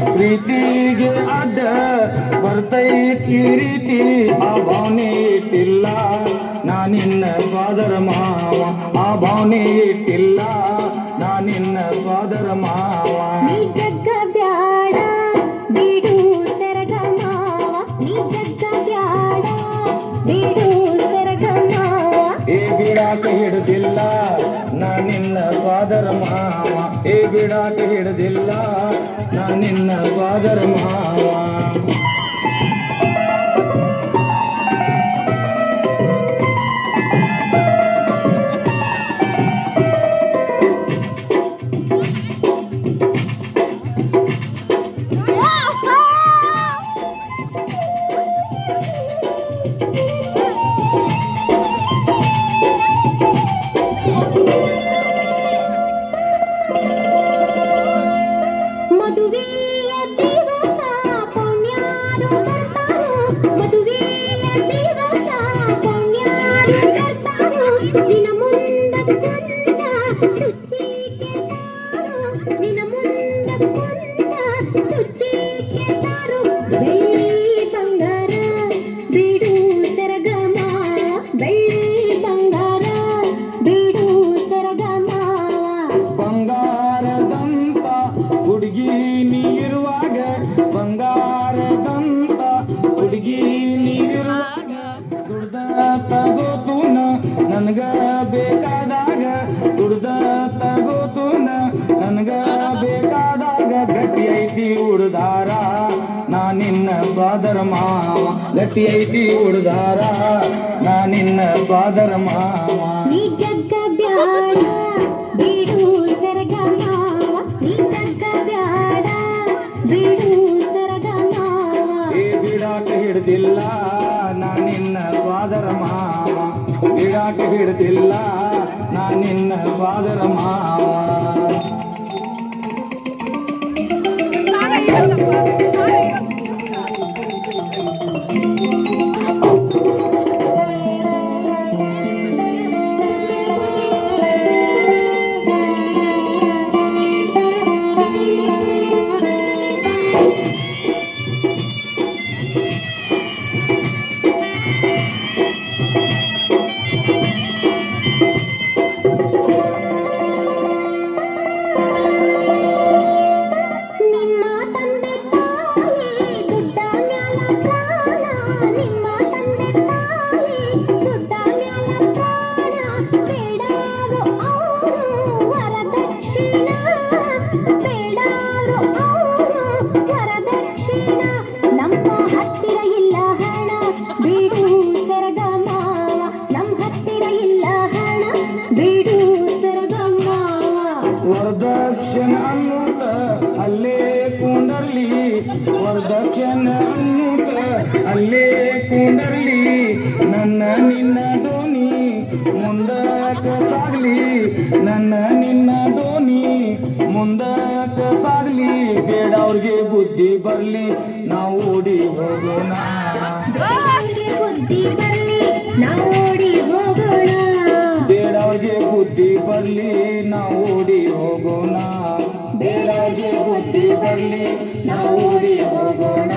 ಪ್ರೀತಿಗೆ ಅಡ್ಡ ಬರ್ತೈತಿ ರೀತಿ ಆ ಭಾವನೆ ಇಟ್ಟಿಲ್ಲ ನಾನಿನ್ನ ಸೋದರ ಮಾವ ಆ ಭಾವನೆ ಇಟ್ಟಿಲ್ಲ ನಾನಿನ್ನ ಸೋದರ ಮಾವ ನೀ ಜಗ್ಗ ಬ್ಯಾಡ ಬಿಡು ಸರಗ ಮಾವ ನೀ ಜಗ್ಗ ಬ್ಯಾಡ ಬಿಡು ಸರಗ ಮಾವ ಏ ಬಿಡಾಕ ಹಿಡ್ದಿಲ್ಲ ನಾನಿನ್ನ ಸೋದರ ಮಾವ ಏ ಬಿಡಾಕ ಹಿಡ್ದಿಲ್ಲ ನಾನಿನ್ನ ಸೋದರ ಮಾವ ಮದುವೆಯ ದಿವಸ ಪುಣ್ಯಾರು ಬರ್ತಾರು ಮದುವೆಯ ದಿವಸ ಪುಣ್ಯಾರು ಬರ್ತಾರು ನಿನ ಮುಂದ ಕುಂತ ಚುಚ್ಚಿಕೆ ತಾರು ನಿನ ಮುಂದ ಕುಂತ ಚುಚ್ಚಿಕೆ ತಾರು ಬೆಳ್ಳಿ ಬಂಗಾರ ಬಿಡು ಸರಗ ಮಾವ ಬೆಳ್ಳಿ ಬಂಗಾರ ಬಿಡು ಸರಗ ಮಾವ ಬಂಗಾರದಂತ ಹುಡುಗಿ ನೀರುವಾಗ ಬಂಗಾರದಂತ ಹುಡುಗಿ ನೀರುವಾಗ ದುಡ್ದ ತಗೋತೂನ ನನಗ ಬೇಕಾದಾಗ ದುಡ್ದ ತಗೋತೂನ ನನಗ ಬೇಕಾದಾಗ ಗಟ್ಟಿ ಐತಿ ಉಡ್ದಾರ ನಾನಿನ್ನ ಸೋದರ ಮಾವ ಗಟ್ಟಿ ಐತಿ ಉಡ್ದಾರ ನಾನಿನ್ನ ಸೋದರ ಮಾವ ನೀ ಜಗ್ಗ ಬ್ಯಾಡ ಬಿಡು ಸರಗ ಮಾವ ನೀ ಜಗ್ಗ ಬ್ಯಾಡ ಬಿಡು ಸರಗ ಮಾವ ಏ ಬಿಡಾಕ ಹಿಡ್ದಿಲ್ಲ ನಾನಿನ್ನ ಸೋದರ ಮಾವ ಬಿಡಾಕ ಹಿಡ್ದಿಲ್ಲ ನಾನಿನ್ನ ಸೋದರ ಮಾವ ನಿಮ್ಮ ತಂದೆ ತಾಯಿ ದುಡ್ಡ ಮ್ಯಾಲ ಪ್ರಾಣ ನಿಮ್ಮ ತಂದೆ ತಾಯಿ ದುಡ್ಡ ಮ್ಯಾಲ ಪ್ರಾಣ ಬೇಡಾರು ಅವರು ವರದಕ್ಷಿಣ ಬೇಡಾರು ಅವರು ವರದಕ್ಷಿಣ ನಮ್ಮ ಹತ್ತಿರ ಇಲ್ಲ ಹಣ ಬಿಡು ಸರಗ ಮಾವ ನಮ್ಮ ಹತ್ತಿರ ಇಲ್ಲ ಹಣ ಬಿಡು ಸರಗ ಮಾವ ವರದಕ್ಷಿಣ ಅನ್ನುತ್ತ ಅಲ್ಲೇ ಕುಂಡರ್ಲಿ ವರದಕ್ಷಿಣ ಅನ್ನುತ್ತ ಅಲ್ಲೇ ಕುಂಡರ್ಲಿ ನನ್ನ ನಿನ್ನ ಡೋನಿ ಮುಂದಕ್ಕ ಸಾಗ್ಲಿ ನನ್ನ ನಿನ್ನ ಡೋನಿ ಮುಂದಕ್ಕ ಸಾಗ್ಲಿ ಬೇಡವ್ರಿಗೆ ಬುದ್ಧಿ ಬರ್ಲಿ ನಾವು ಓಡಿ ಹೋಗೋಣ ಬೇಡವ್ರಿಗೆ ಬುದ್ಧಿ ಬರ್ಲಿ ನಾವು ಓಡಿ ಹೋಗೋಣ ಬೇಡವ್ರಿಗೆ ಬುದ್ಧಿ ಬರ್ಲಿ ನಾವು ಓಡಿ ಹೋಗೋಣ ಬೇಡವ್ರಿಗೆ ಬುದ್ಧಿ ಬರ್ಲಿ ನಾವು ಓಡಿ ಹೋಗೋಣ